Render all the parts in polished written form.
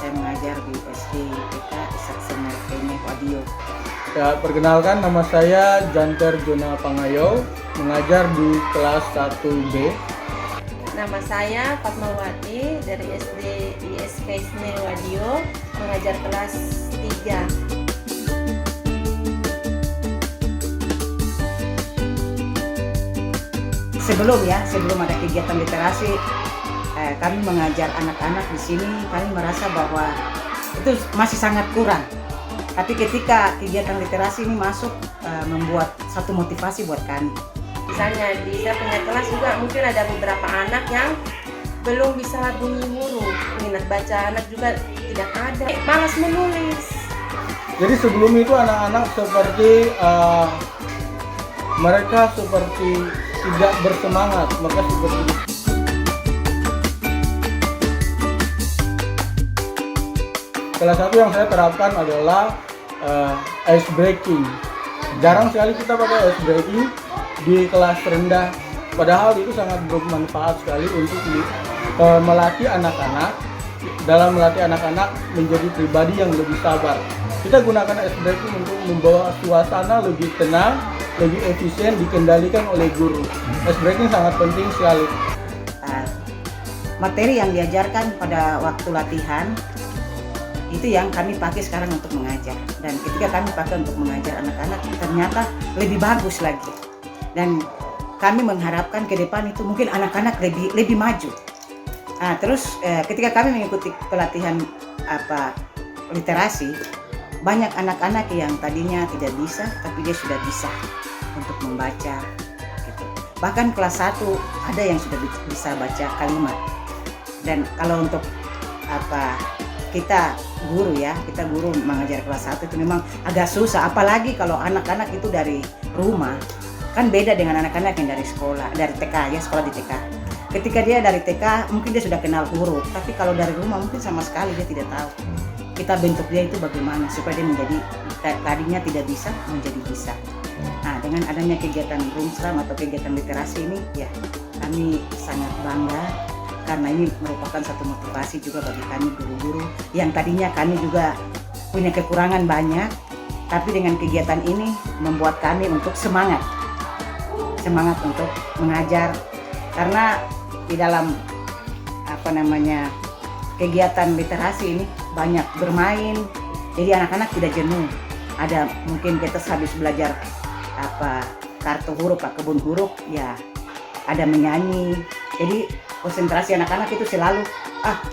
saya mengajar di SD TK Ishak Semar Kene Wadio. Ya, perkenalkan nama saya Janter Jona Pangayo, mengajar di kelas 1B. Nama saya Fatmawati dari SD ISK Isne Wadio, mengajar kelas 3. Sebelum ada kegiatan literasi, kami mengajar anak-anak di sini, kami merasa bahwa itu masih sangat kurang. Tapi ketika kegiatan literasi ini masuk, membuat satu motivasi buat kami. Misalnya di saya punya kelas juga mungkin ada beberapa anak yang belum bisa bunyi huruf, minat baca anak juga tidak ada, malas menulis. Jadi sebelum itu anak-anak seperti mereka seperti tidak bersemangat, mereka seperti salah satu yang saya terapkan adalah ice breaking. Jarang sekali kita pakai ice breaking di kelas rendah, padahal itu sangat bermanfaat sekali untuk melatih anak-anak menjadi pribadi yang lebih sabar. Kita gunakan ice breaking untuk membawa suasana lebih tenang, lebih efisien, dikendalikan oleh guru. Ice breaking sangat penting sekali. Materi yang diajarkan pada waktu latihan itu yang kami pakai sekarang untuk mengajar, dan ketika kami pakai untuk mengajar anak-anak ternyata lebih bagus lagi, dan kami mengharapkan ke depan itu mungkin anak-anak lebih maju. Terus ketika kami mengikuti pelatihan literasi, banyak anak-anak yang tadinya tidak bisa tapi dia sudah bisa untuk membaca gitu. Bahkan kelas 1 ada yang sudah bisa baca kalimat. Dan kalau untuk kita guru mengajar kelas 1 itu memang agak susah, apalagi kalau anak-anak itu dari rumah. Kan beda dengan anak-anak yang dari sekolah, dari TK ya, sekolah di TK. Ketika dia dari TK mungkin dia sudah kenal huruf, tapi kalau dari rumah mungkin sama sekali dia tidak tahu. Kita bentuk dia itu bagaimana supaya dia menjadi tadinya tidak bisa menjadi bisa. Nah, dengan adanya kegiatan Rumsram atau kegiatan literasi ini ya kami sangat bangga, karena ini merupakan satu motivasi juga bagi kami guru-guru yang tadinya kami juga punya kekurangan banyak, tapi dengan kegiatan ini membuat kami untuk semangat untuk mengajar, karena di dalam kegiatan literasi ini banyak bermain, jadi anak-anak tidak jenuh. Ada mungkin kita habis belajar kartu huruf, kebun huruf, ya ada menyanyi. Jadi konsentrasi anak-anak itu selalu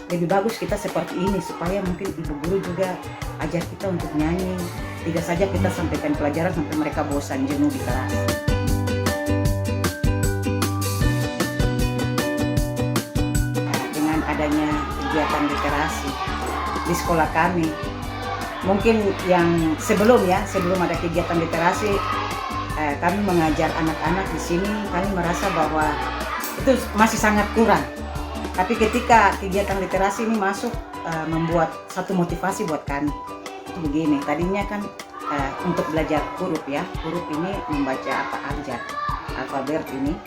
lebih bagus kita seperti ini supaya mungkin ibu guru juga ajar kita untuk nyanyi. Tidak saja kita sampaikan pelajaran sampai mereka bosan jenuh di kelas. Dengan adanya kegiatan literasi di sekolah kami, mungkin yang sebelum ada kegiatan literasi, kami mengajar anak-anak di sini, kami merasa bahwa itu masih sangat kurang. Tapi ketika kegiatan literasi ini masuk, membuat satu motivasi buat kami. Itu begini, tadinya kan untuk belajar huruf ini membaca abjad, alfabet ini,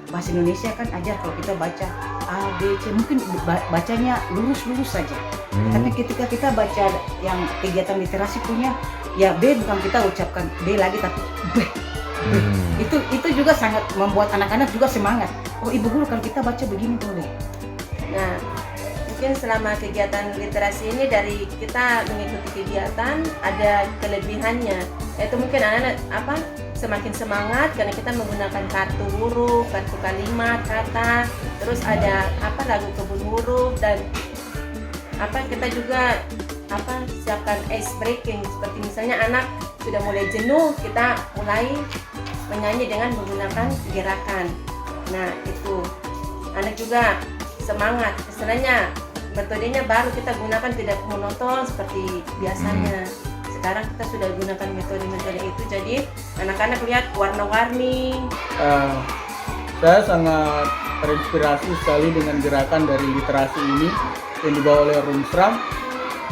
bahasa Indonesia kan ajar kalau kita baca A, B, C, mungkin bacanya lurus-lurus saja. Tapi ketika kita baca yang kegiatan literasi punya, ya B bukan kita ucapkan B lagi tapi B. Itu juga sangat membuat anak-anak juga semangat. Oh, ibu guru kalau kita baca begini boleh. Nah, mungkin selama kegiatan literasi ini dari kita mengikuti kegiatan ada kelebihannya, yaitu mungkin anak-anak semakin semangat karena kita menggunakan kartu huruf, kartu kalimat, kata, terus ada lagu kebun huruf, dan kita juga siapkan ice breaking, seperti misalnya anak sudah mulai jenuh, kita mulai menyanyi dengan menggunakan gerakan. Nah, itu anak juga semangat. Istilahnya metodenya baru kita gunakan, tidak monoton seperti biasanya. Sekarang kita sudah gunakan metode-metode itu, jadi anak-anak lihat warna-warni. Saya sangat terinspirasi sekali dengan gerakan dari literasi ini yang dibawa oleh Rumsram.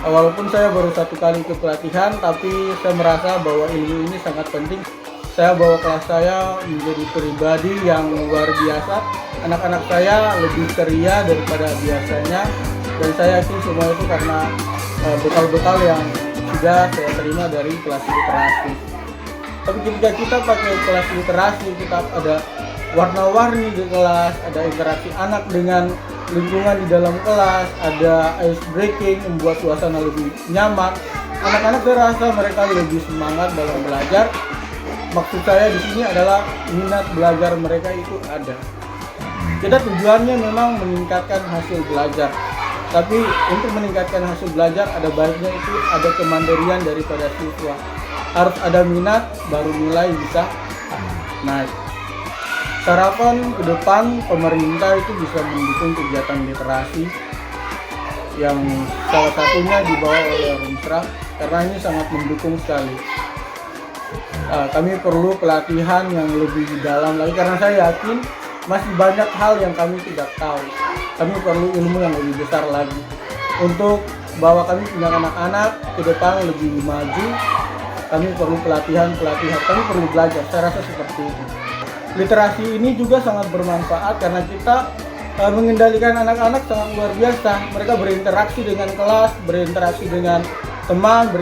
Walaupun saya baru 1 kali ikut pelatihan, tapi saya merasa bahwa ilmu ini sangat penting. Saya bawa kelas saya menjadi pribadi yang luar biasa. Anak-anak saya lebih ceria daripada biasanya. dan saya yakin semua itu karena bekal-bekal yang sudah saya terima dari kelas literasi. Tapi ketika kita pakai kelas literasi, kita ada warna-warni di kelas, ada interaksi anak dengan lingkungan di dalam kelas, ada ice breaking, membuat suasana lebih nyaman. Anak-anak terasa mereka lebih semangat dalam belajar. Maksud saya di sini adalah minat belajar mereka itu ada. Kita tujuannya memang meningkatkan hasil belajar. Tapi untuk meningkatkan hasil belajar ada baiknya itu ada kemandirian daripada siswa. Harus ada minat baru nilai bisa naik. Harapan ke depan pemerintah itu bisa mendukung kegiatan literasi yang salah satunya dibawa oleh Rumsrah karena ini sangat mendukung sekali. Kami perlu pelatihan yang lebih dalam lagi karena saya yakin masih banyak hal yang kami tidak tahu. Kami perlu ilmu yang lebih besar lagi untuk bahwa kami punya anak-anak ke depan lebih maju. Kami perlu pelatihan, kami perlu belajar. Saya rasa seperti itu. Literasi ini juga sangat bermanfaat karena kita mengendalikan anak-anak sangat luar biasa. Mereka berinteraksi dengan kelas, berinteraksi dengan teman,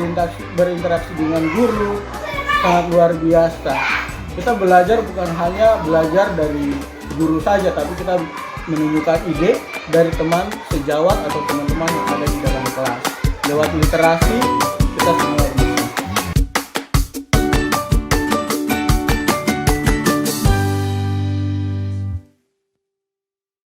berinteraksi dengan guru, sangat luar biasa. Kita belajar bukan hanya belajar dari guru saja, tapi kita menunjukkan ide dari teman sejawat atau teman-teman yang ada di dalam kelas. Lewat literasi kita semua